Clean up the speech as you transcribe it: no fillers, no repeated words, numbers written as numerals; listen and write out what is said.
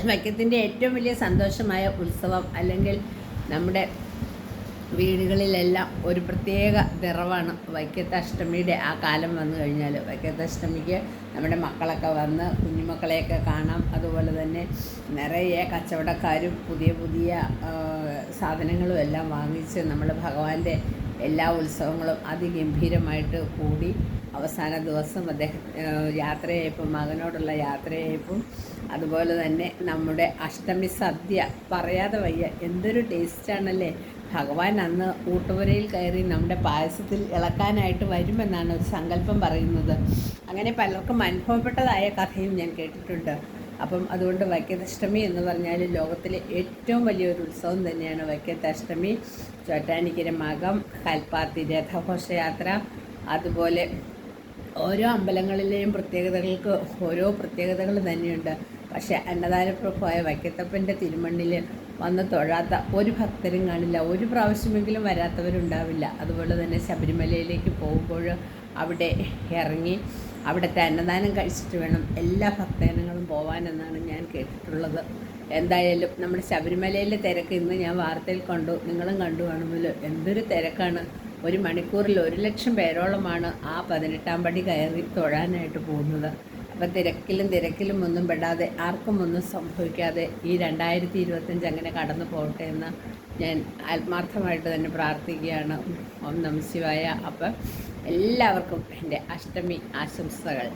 വൈക്കത്തിൻ്റെ ഏറ്റവും വലിയ സന്തോഷമായ ഉത്സവം, അല്ലെങ്കിൽ നമ്മുടെ വീടുകളിലെല്ലാം ഒരു പ്രത്യേക നിറവാണ് വൈക്കത്തെ അഷ്ടമിയുടെ ആ കാലം വന്നു കഴിഞ്ഞാൽ. വൈക്കത്തെ അഷ്ടമിക്ക് നമ്മുടെ മക്കളൊക്കെ വന്ന് കുഞ്ഞുമക്കളെയൊക്കെ കാണാം. അതുപോലെ തന്നെ നിറയെ കച്ചവടക്കാരും പുതിയ പുതിയ സാധനങ്ങളും എല്ലാം വാങ്ങിച്ച് നമ്മൾ ഭഗവാന്റെ എല്ലാ ഉത്സവങ്ങളും അതിഗംഭീരമായിട്ട് കൂടി അവസാന ദിവസം അദ്ദേഹം യാത്രയായപ്പം, മകനോടുള്ള യാത്രയായപ്പം, അതുപോലെ തന്നെ നമ്മുടെ അഷ്ടമി സദ്യ പറയാതെ വയ്യ. എന്തൊരു ടേസ്റ്റാണല്ലേ. ഭഗവാൻ അന്ന് ഊട്ടുപുരയിൽ കയറി നമ്മുടെ പായസത്തിൽ ഇളക്കാനായിട്ട് വരുമെന്നാണ് ഒരു സങ്കല്പം പറയുന്നത്. അങ്ങനെ പലർക്കും അനുഭവപ്പെട്ടതായ കഥയും ഞാൻ കേട്ടിട്ടുണ്ട്. അപ്പം അതുകൊണ്ട് വൈക്കത്തഷ്ടമി എന്ന് പറഞ്ഞാൽ ലോകത്തിലെ ഏറ്റവും വലിയൊരു ഉത്സവം തന്നെയാണ് വൈക്കത്തഷ്ടമി. ചോറ്റാനിക്കര മകം, കൽപ്പാത്തി രഥഘോഷയാത്ര, അതുപോലെ ഓരോ അമ്പലങ്ങളിലെയും പ്രത്യേകതകൾക്ക് ഓരോ പ്രത്യേകതകൾ തന്നെയുണ്ട്. പക്ഷേ അന്നദാനപ്രഭുവായ വൈക്കത്തപ്പൻ്റെ തിരുമണ്ണിൽ വന്ന് തൊഴാത്ത ഒരു ഭക്തരും കാണില്ല, ഒരു പ്രാവശ്യമെങ്കിലും വരാത്തവരുണ്ടാവില്ല. അതുപോലെ തന്നെ ശബരിമലയിലേക്ക് പോകുമ്പോൾ അവിടെ ഇറങ്ങി അവിടുത്തെ അന്നദാനം കഴിച്ചിട്ട് വേണം എല്ലാ ഭക്തജനങ്ങളും പോകാനെന്നാണ് ഞാൻ കേട്ടിട്ടുള്ളത്. എന്തായാലും നമ്മുടെ ശബരിമലയിലെ തിരക്ക് ഇന്ന് ഞാൻ വാർത്തയിൽ കണ്ടു, നിങ്ങളും കണ്ടു കാണുമല്ലോ. എന്തൊരു തിരക്കാണ്. ഒരു മണിക്കൂറിൽ 1,00,000 പേരോളമാണ് ആ 18-ാം പടി കയറി തൊഴാനായിട്ട് പോകുന്നത്. അപ്പം തിരക്കിലും ഒന്നും പെടാതെ ആർക്കും ഒന്നും സംഭവിക്കാതെ ഈ 2025 അങ്ങനെ കടന്നു പോകട്ടെ എന്ന് ഞാൻ ആത്മാർത്ഥമായിട്ട് തന്നെ പ്രാർത്ഥിക്കുകയാണ്. ഓം നമഃ ശിവായ. അപ്പം എല്ലാവർക്കും എൻ്റെ അഷ്ടമി ആശംസകൾ.